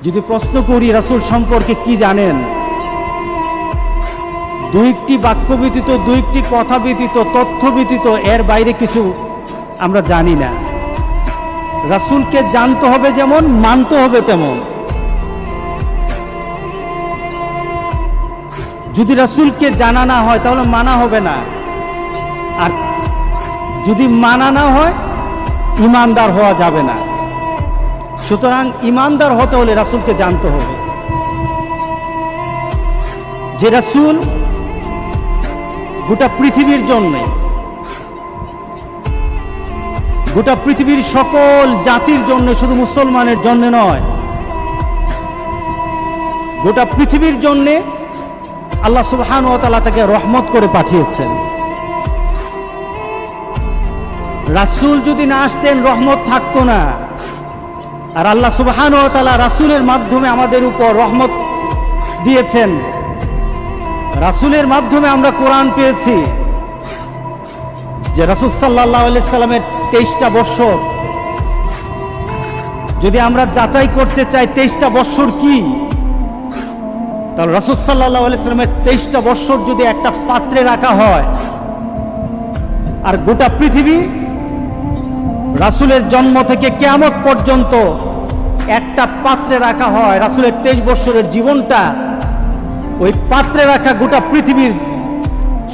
যদি প্রশ্ন করি রাসূল সম্পর্কে কি জানেন, দুইটি বাক্য ব্যতীত, দুইটি কথা ব্যতীত, তথ্য ব্যতীত এর বাইরে কিছু আমরা জানি না। রাসূলকে জানতে হবে যেমন, মানতে হবে তেমন। যদি রাসূলকে জানা না হয় তাহলে মানা হবে না, আর যদি মানা না হয় ঈমানদার হওয়া যাবে না। সুতরাং ঈমানদার হতে হলে রাসূলকে জানতে হবে। যে রাসূল গোটা পৃথিবীর জন্য, গোটা পৃথিবীর সকল জাতির জন্য, শুধু মুসলমানের জন্য নয়, গোটা পৃথিবীর জন্য আল্লাহ সুবহানাহু ওয়া তাআলা তাকে রহমত করে পাঠিয়েছেন। রাসূল যদি না আসতেন রহমত থাকতো না। আর আল্লাহ সুবহানাহু ওয়া তাআলা রাসূলের মাধ্যমে আমাদের উপর রহমত দিয়েছেন। রাসূলের মাধ্যমে আমরা কোরআন পেয়েছি। যে রাসূল সাল্লাল্লাহু আলাইহি সাল্লামের 23টা বৎসর যদি আমরা যাচাই করতে চাই 23টা বৎসর কি, তাহলে রাসূল সাল্লাল্লাহু আলাইহি সাল্লামের 23টা বৎসর যদি একটা পাত্রে রাখা হয়, আর গোটা পৃথিবী রাসূলের জন্ম থেকে কিয়ামত পর্যন্ত একটা পাত্রে রাখা হয়, রাসূলের 23 বৎসরের জীবনটা ওই পাত্রে রাখা গোটা পৃথিবীর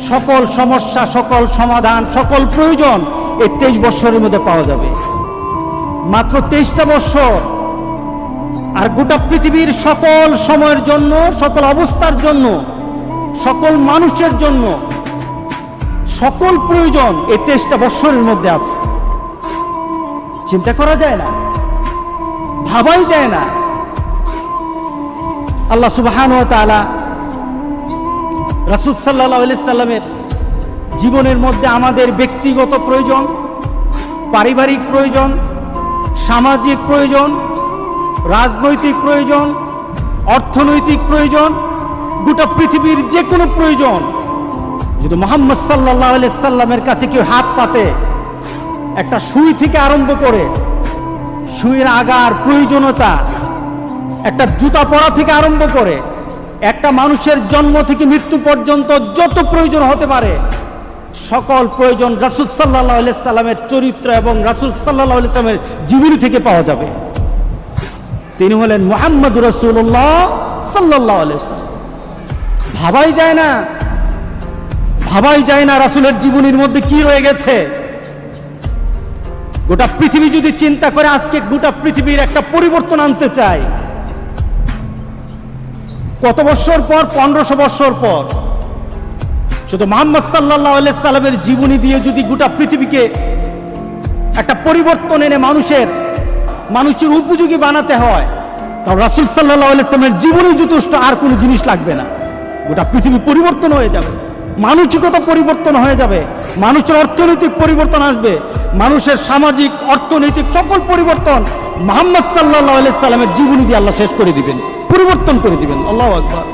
সকল সমস্যা, সকল সমাধান, সকল প্রয়োজন এই 23 বৎসরের মধ্যে পাওয়া যাবে। মাত্র 23টা বৎসর, আর গোটা পৃথিবীর সকল সময়ের জন্য, সকল অবস্থার জন্য, সকল মানুষের জন্য সকল প্রয়োজন এই 23টা বৎসরের মধ্যে আছে। চিন্তা করা যায় না, ভাবাই যায় না। আল্লাহ সুবহানাহু ওয়া তাআলা রাসূল সাল্লাল্লাহু আলাইহি সাল্লামের জীবনের মধ্যে আমাদের ব্যক্তিগত প্রয়োজন, পারিবারিক প্রয়োজন, সামাজিক প্রয়োজন, রাজনৈতিক প্রয়োজন, অর্থনৈতিক প্রয়োজন, গোটা পৃথিবীর যে কোনো প্রয়োজন যদি মুহাম্মদ সাল্লাল্লাহু আলাইহি সাল্লামের কাছে কেউ হাত পাতে, একটা সুই থেকে আরম্ভ করে সুইয়ের আগার প্রয়োজনীয়তা, একটা জুতা পরা থেকে আরম্ভ করে একটা মানুষের জন্ম থেকে মৃত্যু পর্যন্ত যত প্রয়োজন হতে পারে সকল প্রয়োজন রাসূল সাল্লাল্লাহু আলাইহি সাল্লামের চরিত্র এবং রাসূল সাল্লাল্লাহু আলাইহি সাল্লামের জীবনী থেকে পাওয়া যাবে। তিনি হলেন মুহাম্মদুর রাসূলুল্লাহ সাল্লাল্লাহু আলাইহি সাল্লাম। ভাবাই যায় না, ভাবাই যায় না রাসূলের জীবনীর মধ্যে কি রয়ে গেছে। গোটা পৃথিবী যদি চিন্তা করে আজকে গোটা পৃথিবীর একটা পরিবর্তন আনতে চায়, কত বছর পর? 1500 বছর পর। শুধু মুহাম্মদ সাল্লাল্লাহু আলাইহি সাল্লামের জীবনী দিয়ে যদি গোটা পৃথিবীকে একটা পরিবর্তন এনে মানুষের উপযোগী বানাতে হয়, তাহলে রাসূল সাল্লাল্লাহু আলাইহি সাল্লামের জীবনী যথেষ্ট, আর কোনো জিনিস লাগবে না। গোটা পৃথিবী পরিবর্তন হয়ে যাবে, মানসিকতা পরিবর্তন হয়ে যাবে, মানুষের অর্থনৈতিক পরিবর্তন আসবে, মানুষের সামাজিক, অর্থনৈতিক সকল পরিবর্তন মুহাম্মদ সাল্লাল্লাহু আলাইহি সাল্লামের জীবনী দিয়ে আল্লাহ শেষ করে দিবেন, পরিবর্তন করে দিবেন। আল্লাহু আকবার।